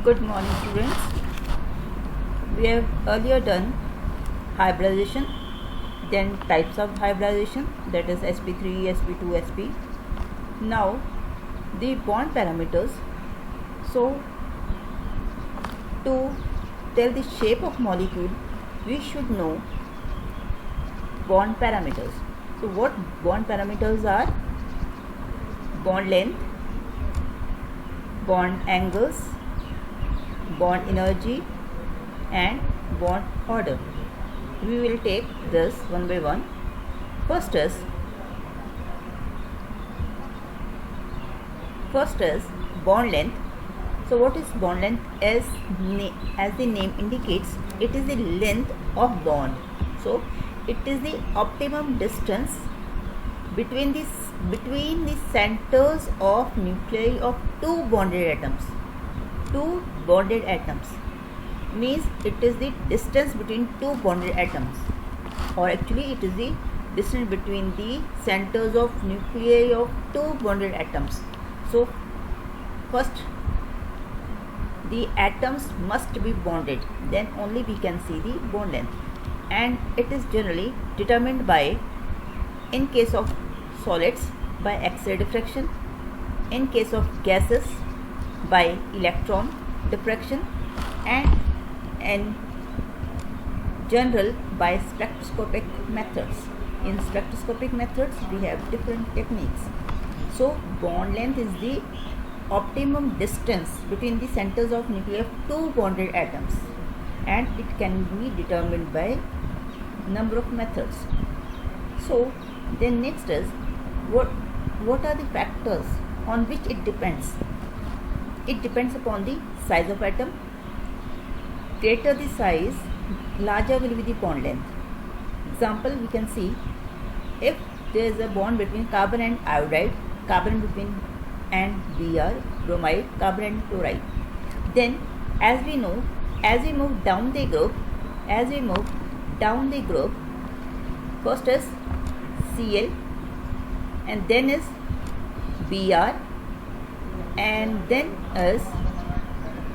Good morning, students. We have earlier done hybridization, then types of hybridization, that is sp3, sp2, sp. Now the bond parameters. So to tell the shape of molecule, we should know bond parameters. So what bond parameters are? Bond length, bond angles, bond energy, and bond order. We will take this one by one. First is bond length. So what is bond length? As the name indicates, it is the length of bond. So it is the optimum distance between the centers of nuclei of two bonded atoms. Two bonded atoms means it is the distance between two bonded atoms, or actually it is the distance between the centers of nuclei of two bonded atoms. So first the atoms must be bonded, then only we can see the bond length, and it is generally determined by, in case of solids, by X-ray diffraction, in case of gases by electron diffraction, and in general by spectroscopic methods. In spectroscopic methods we have different techniques. So bond length is the optimum distance between the centers of nuclei of two bonded atoms, and it can be determined by number of methods. So then next is what are the factors on which it depends? It depends upon the size of atom. Greater the size, larger will be the bond length. Example, we can see if there is a bond between carbon and iodide, carbon between and Br, bromide, carbon and chloride. Then as we know, as we move down the group, first is Cl, and then is Br, and then is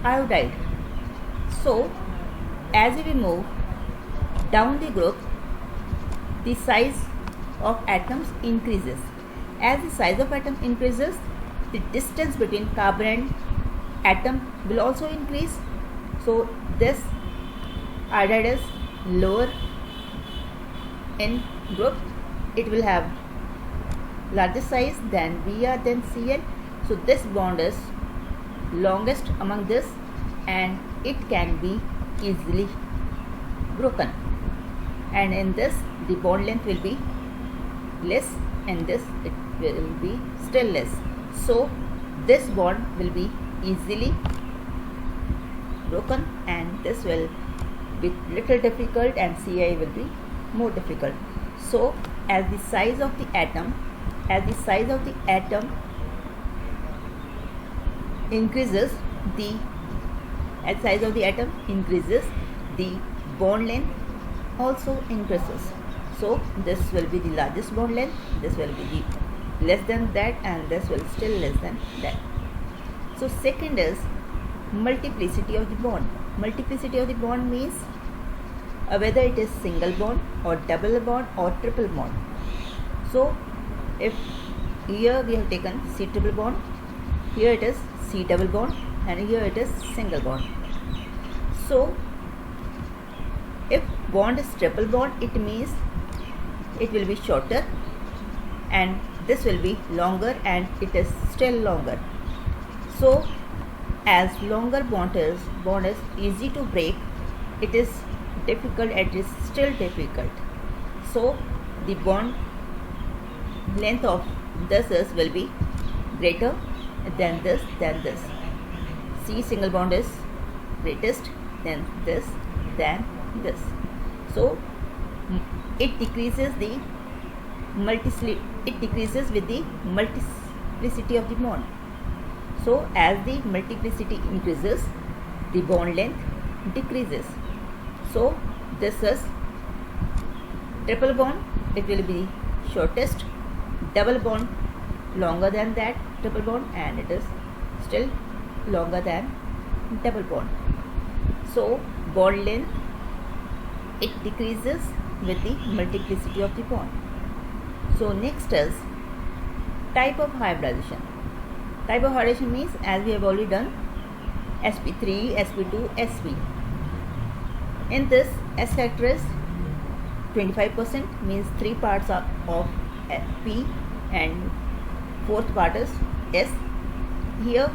iodide. So as we move down the group, the size of atoms increases. As the size of atom increases, the distance between carbon and atom will also increase. So this iodide is lower in group, it will have larger size than Br, then Cl. So this bond is longest among this, and it can be easily broken, and in this the bond length will be less, and this it will be still less. So this bond will be easily broken, and this will be little difficult, and Ci will be more difficult. So as the size of the atom increases, the bond length also increases. So this will be the largest bond length, this will be the less than that, and this will still less than that. So second is multiplicity of the bond. Multiplicity of the bond means whether it is single bond or double bond or triple bond. So if here we have taken C triple bond, here it is C double bond, and here it is single bond. So if bond is triple bond, it means it will be shorter, and this will be longer, and it is still longer. So as longer bond is easy to break, it is difficult, it is still difficult. So the bond length of this will be greater than this. C single bond is greatest, then this. So it decreases with the multiplicity of the bond. So as the multiplicity increases, the bond length decreases. So this is triple bond, it will be shortest, double bond longer than that triple bond, and it is still longer than double bond. So bond length, it decreases with the multiplicity of the bond. So next is type of hybridization. Type of hybridization means, as we have already done, sp3, sp2, sp. In this, s factor is 25%, means 3 parts are of p and fourth part is s. Here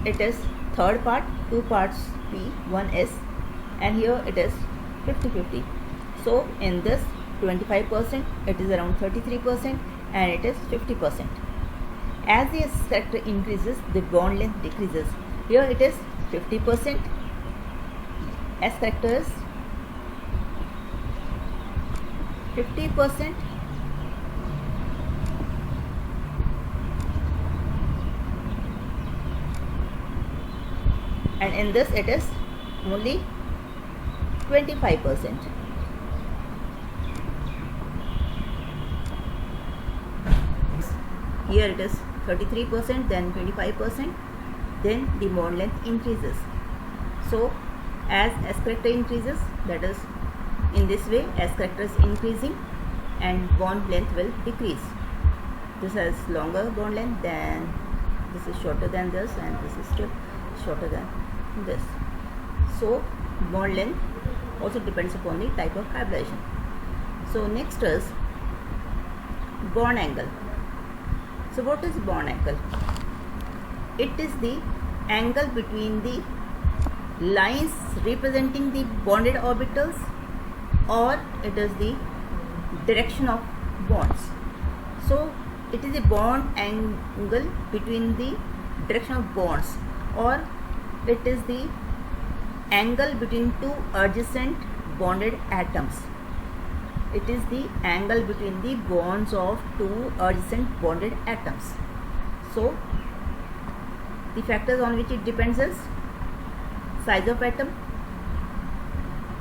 it is third part, 2 parts p, 1 s, and here it is 50-50. So in this 25%, it is around 33%, and it is 50%. As the s factor increases, the bond length decreases. Here it is 50%, s factor is 50%, and in this it is only 25%. Here it is 33%, then 25%, then the bond length increases. So as s character increases, that is, in this way s character is increasing and bond length will decrease. This has longer bond length, then this is shorter than this, and this is still shorter than this. So bond length also depends upon the type of hybridization. So next is bond angle. So what is bond angle? It is the angle between the lines representing the bonded orbitals, or it is the direction of bonds. So it is a bond angle between the direction of bonds, or it is the angle between two adjacent bonded atoms. It is the angle between the bonds of two adjacent bonded atoms. So the factors on which it depends is size of atom.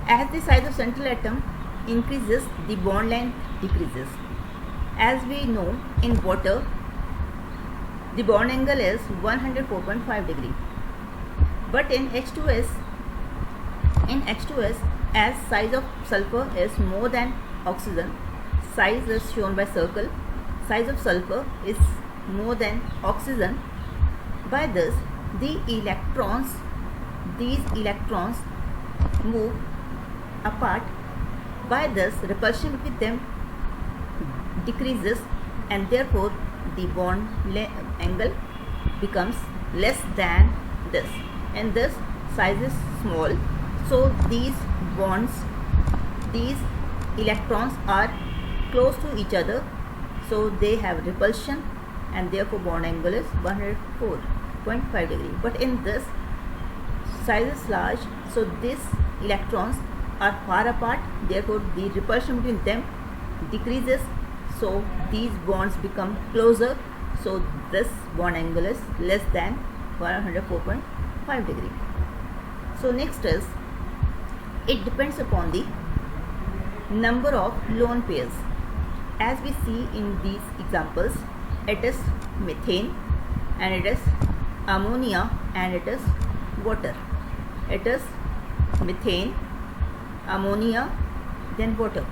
As the size of central atom increases, the bond length decreases. As we know, in water, the bond angle is 104.5 degree. But in H2S, as size of sulfur is more than oxygen, size is shown by circle, size of sulfur is more than oxygen. By this, these electrons move apart. By this, repulsion between them decreases, and therefore the bond angle becomes less than this, and this size is small. So these electrons are close to each other, so they have repulsion, and therefore bond angle is 104.5 degree. But in this, size is large, so these electrons are far apart, therefore the repulsion between them decreases, so these bonds become closer, so this bond angle is less than 104.5 degree. So next is, it depends upon the number of lone pairs. As we see in these examples, it is methane, and it is ammonia, and it is water. It is methane, ammonia, then water.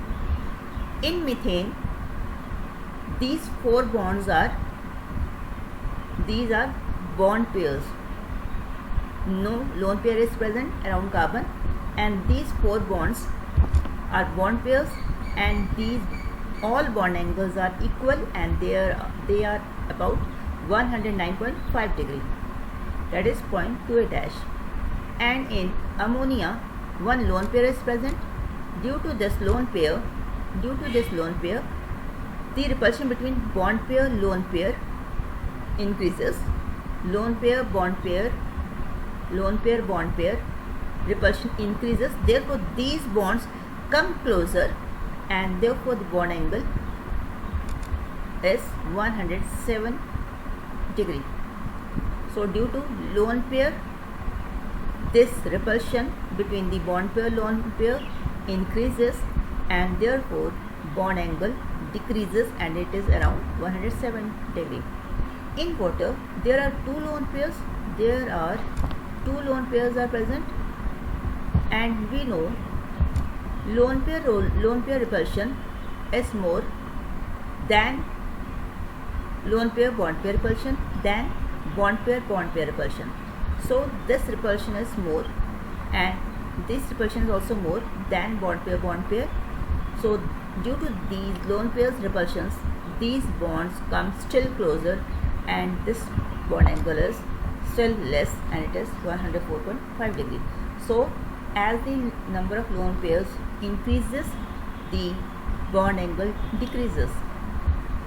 In methane, these 4 bonds are bond pairs. No lone pair is present around carbon, and these 4 bonds are bond pairs, and these all bond angles are equal, and they are about 109.5 degree, that is 0.28 dash. And in ammonia, 1 lone pair is present. Due to this lone pair, the repulsion between bond pair lone pair increases. Lone pair bond pair, lone pair bond pair, repulsion increases. Therefore these bonds come closer, and therefore the bond angle is 107 degree. So due to lone pair, this repulsion between the bond pair lone pair increases, and therefore bond angle decreases, and it is around 107 degree. In water, there are 2 lone pairs. There are two lone pairs are present, and we know lone pair repulsion is more than lone pair bond pair repulsion than bond pair repulsion. So this repulsion is more, and this repulsion is also more than bond pair. So due to these lone pairs repulsions, these bonds come still closer, and this bond angle is still less, and it is 104.5 degree. So as the number of lone pairs increases, the bond angle decreases.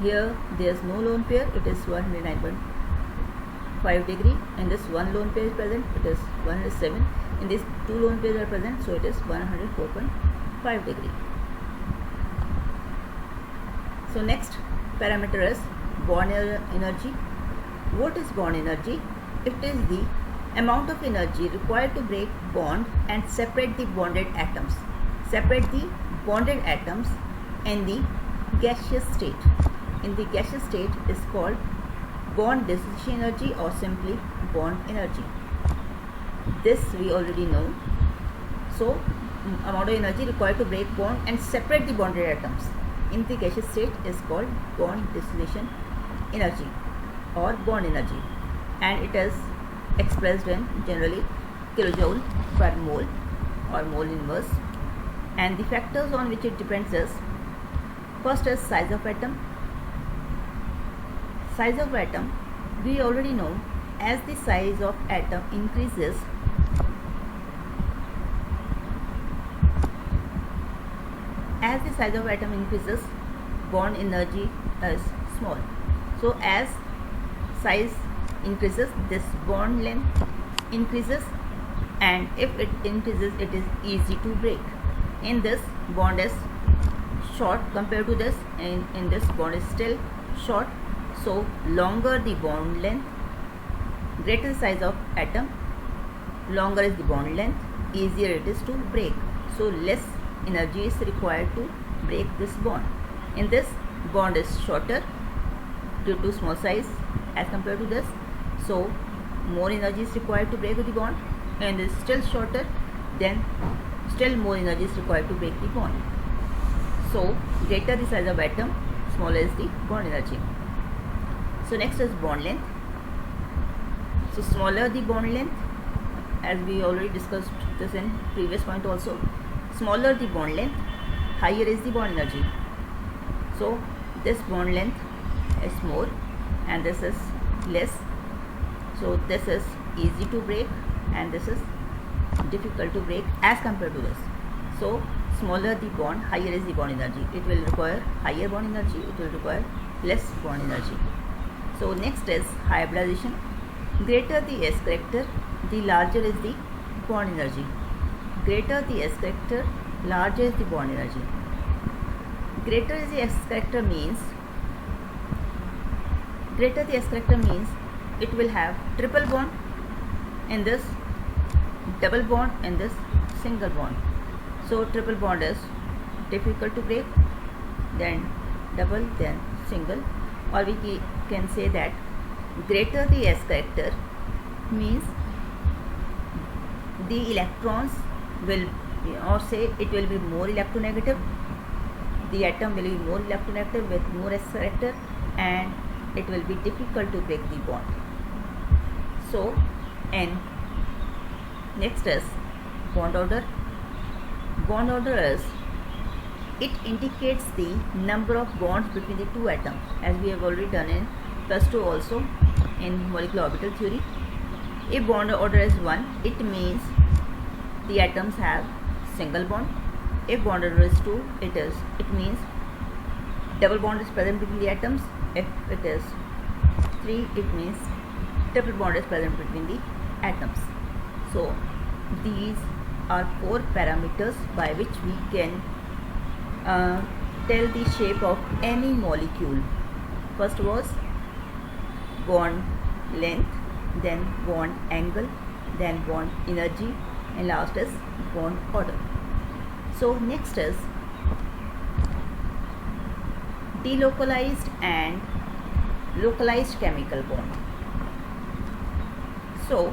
Here there is no lone pair, it is 109.5 degree. In this one lone pair is present, it is 107. In this two lone pairs are present, so it is 104.5 degree. So next parameter is bond energy. What is bond energy? It is the amount of energy required to break bond and separate the bonded atoms. Separate the bonded atoms in the gaseous state. In the gaseous state is called bond dissociation energy or simply bond energy. This we already know. So amount of energy required to break bond and separate the bonded atoms in the gaseous state is called bond dissociation energy or bond energy, and it is expressed in generally kilojoule per mole or mole inverse. And the factors on which it depends is, first is size of atom. Size of atom, we already know, as the size of atom increases, bond energy is small. So as size increases, this bond length increases, and if it increases, it is easy to break. In this, bond is short compared to this, and in this bond is still short. So longer the bond length, greater the size of atom, longer is the bond length, easier it is to break. So less energy is required to break this bond. In this, bond is shorter due to small size as compared to this, so more energy is required to break the bond, and is still shorter, then still more energy is required to break the bond. So greater the size of atom, smaller is the bond energy. So next is bond length. So smaller the bond length, as we already discussed this in previous point also, smaller the bond length, higher is the bond energy. So this bond length is more and this is less. So this is easy to break and this is difficult to break as compared to this. So smaller the bond, higher is the bond energy. It will require higher bond energy, it will require less bond energy. So next is hybridization. Greater the S character, the larger is the bond energy. Greater the S character, larger is the bond energy. Greater is the S character means, it will have triple bond in this, double bond in this, single bond. So triple bond is difficult to break, then double, then single. Or we can say that greater the S character means the electrons will, or say it will be more electronegative. The atom will be more electronegative with more S character, and it will be difficult to break the bond. So, and next is bond order. Bond order is, it indicates the number of bonds between the two atoms, as we have already done in +2 also in molecular orbital theory. If bond order is 1, it means the atoms have single bond. If bond order is 2, it means double bond is present between the atoms. If it is 3, it means triple bond is present between the atoms. So these are 4 parameters by which we can tell the shape of any molecule. First was bond length, then bond angle, then bond energy, and last is bond order. So next is delocalized and localized chemical bond. So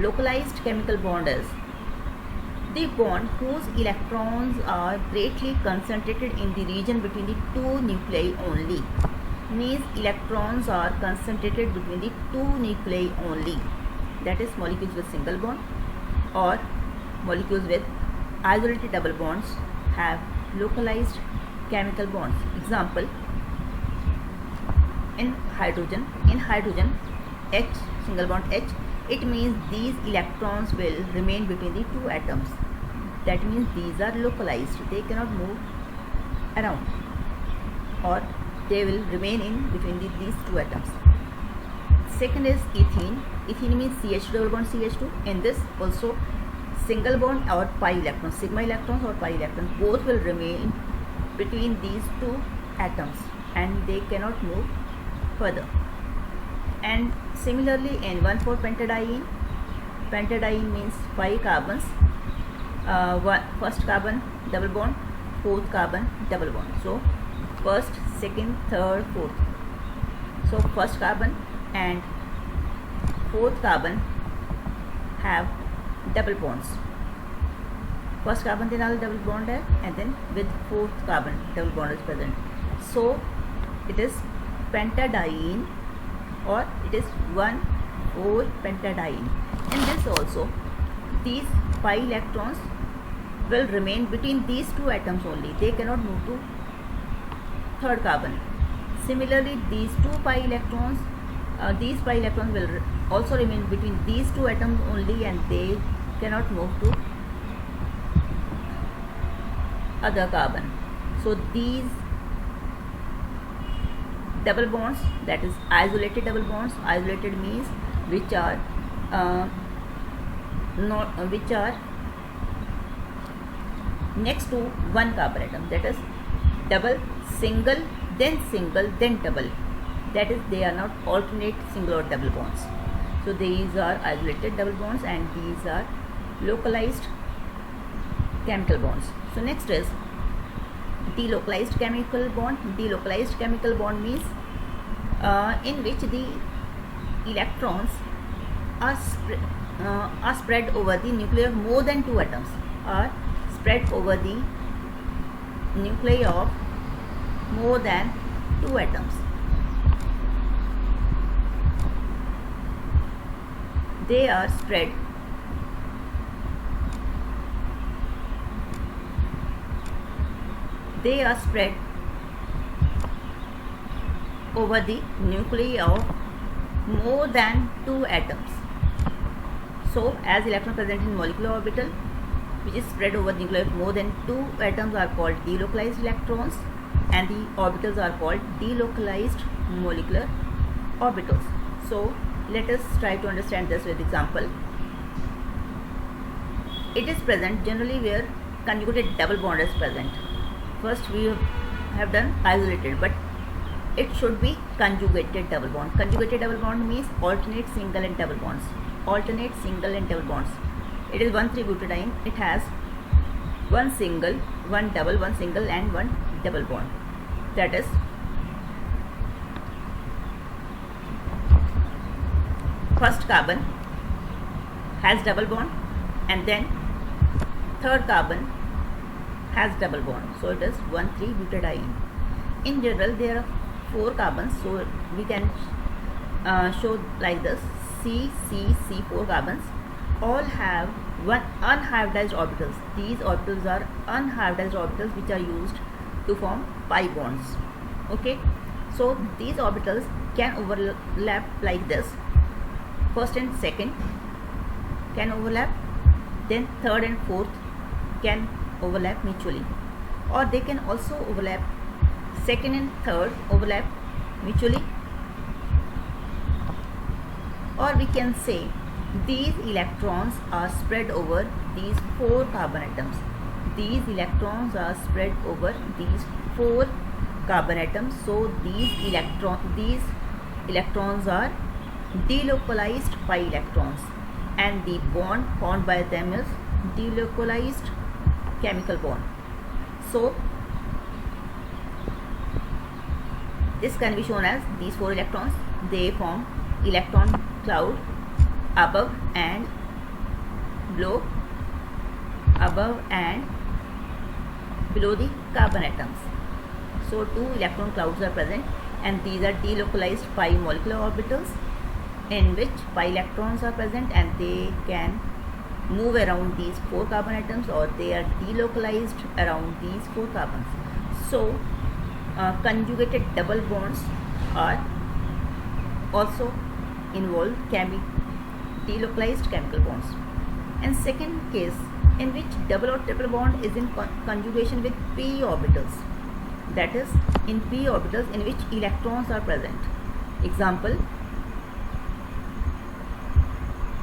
localized chemical bond is the bond whose electrons are greatly concentrated in the region between the two nuclei only. Means electrons are concentrated between the two nuclei only. That is molecules with single bond or molecules with isolated double bonds have localized chemical bonds. Example, in hydrogen H, single bond H, it means these electrons will remain between the two atoms. That means these are localized, they cannot move around, or they will remain in between these two atoms. Second is ethene. Ethene means CH double bond CH2. In this also single bond or pi electrons, sigma electrons or pi electrons, both will remain between these two atoms and they cannot move further. And similarly in 1,4-pentadiene, pentadiene means 5 carbons, first carbon double bond, fourth carbon double bond. So first, second, third, fourth. So first carbon and fourth carbon have double bonds. First carbon then all double bond है, and then with fourth carbon double bond is present. So it is pentadiene or it is 1,4-pentadiene. In this also these pi electrons will remain between these two atoms only. They cannot move to third carbon. Similarly, these pi electrons will also remain between these two atoms only and they cannot move to other carbon. So these double bonds, that is isolated double bonds. Isolated means which are next to one carbon atom. That is double, single, then double. That is, they are not alternate single or double bonds. So these are isolated double bonds and these are localized chemical bonds. So next is delocalized chemical bond. Delocalized chemical bond means in which the electrons are spread over the nuclei of more than two atoms, are spread over the nuclei of more than two atoms. They are spread over the nuclei of more than two atoms. So as electron present in molecular orbital which is spread over the nuclei of more than two atoms are called delocalized electrons, and the orbitals are called delocalized molecular orbitals. So let us try to understand this with example. It is present generally where conjugated double bond is present. First we have done isolated, but it should be conjugated double bond. Conjugated double bond means alternate single and double bonds. Alternate single and double bonds. It is 1,3-butadiene. It has one single, one double, one single and one double bond. That is first carbon has double bond and then third carbon has double bond. So it is 1,3-butadiene. In general there are 4 carbons, so we can show like this: C4 carbons all have one unhybridized orbitals. These orbitals are unhybridized orbitals which are used to form pi bonds. Okay, so these orbitals can overlap like this. First and second can overlap, then third and fourth can overlap mutually, or they can also overlap. Second and third overlap mutually, or we can say these electrons are spread over these 4 carbon atoms. These electrons are spread over these 4 carbon atoms. So these electrons are delocalized pi electrons, and the bond formed by them is delocalized chemical bond. So this can be shown as these 4 electrons. They form electron cloud above and below, above and below the carbon atoms. So 2 electron clouds are present, and these are delocalized pi molecular orbitals in which pi electrons are present, and they can move around these 4 carbon atoms, or they are delocalized around these 4 carbons. So conjugated double bonds are also involved, delocalized chemical bonds. And second case, in which double or triple bond is in conjugation with p orbitals, that is in p orbitals in which electrons are present. Example,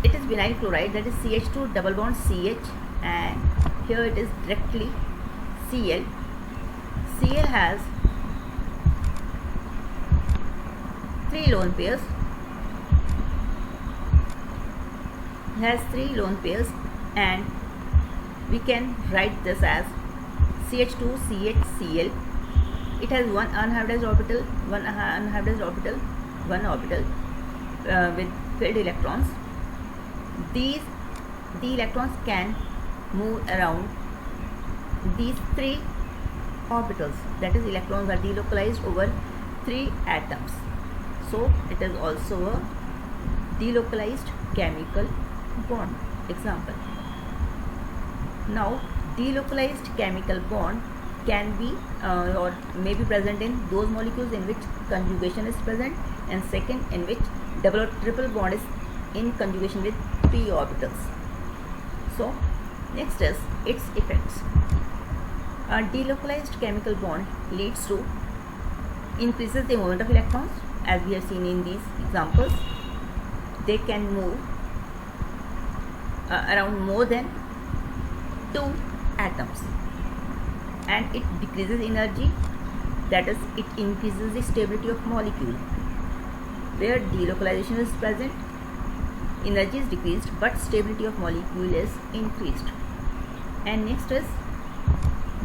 it is vinyl chloride, that is CH2 double bond CH, and here it is directly Cl. Cl has 3 lone pairs. It has 3 lone pairs, and we can write this as CH2CHCl. It has one unhybridized orbital, one orbital with filled electrons. The electrons can move around these 3 orbitals, that is electrons are delocalized over 3 atoms. So it is also a delocalized chemical bond. Example. Now delocalized chemical bond can be or may be present in those molecules in which conjugation is present, and second in which double or triple bond is in conjugation with p orbitals. So next is its effects. A delocalized chemical bond leads to increases the moment of electrons, as we have seen in these examples. They can move around more than 2 atoms, and it decreases energy, that is it increases the stability of molecule. Where delocalization is present, energy is decreased but stability of molecule is increased. And next is,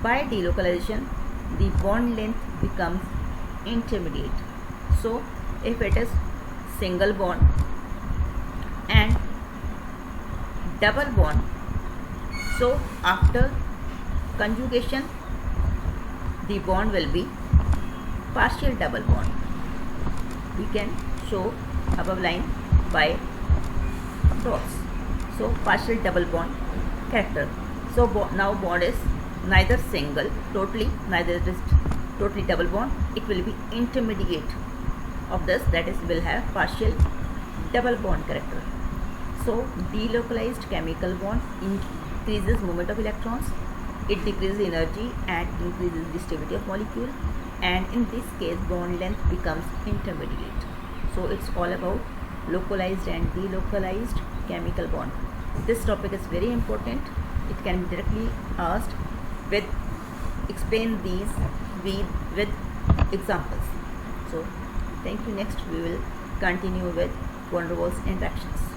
by delocalization the bond length becomes intermediate. So if it is single bond and double bond, so after conjugation the bond will be partial double bond. We can show above line by dots. So partial double bond character. So now bond is neither single totally, neither it is totally double bond, it will be intermediate of this, that is will have partial double bond character. So delocalized chemical bond increases movement of electrons, it decreases energy and increases the stability of molecule, and in this case bond length becomes intermediate. So it's all about localized and delocalized chemical bond. This topic is very important. It can be directly asked with explain these with examples. So thank you. Next we will continue with van der Waals interactions.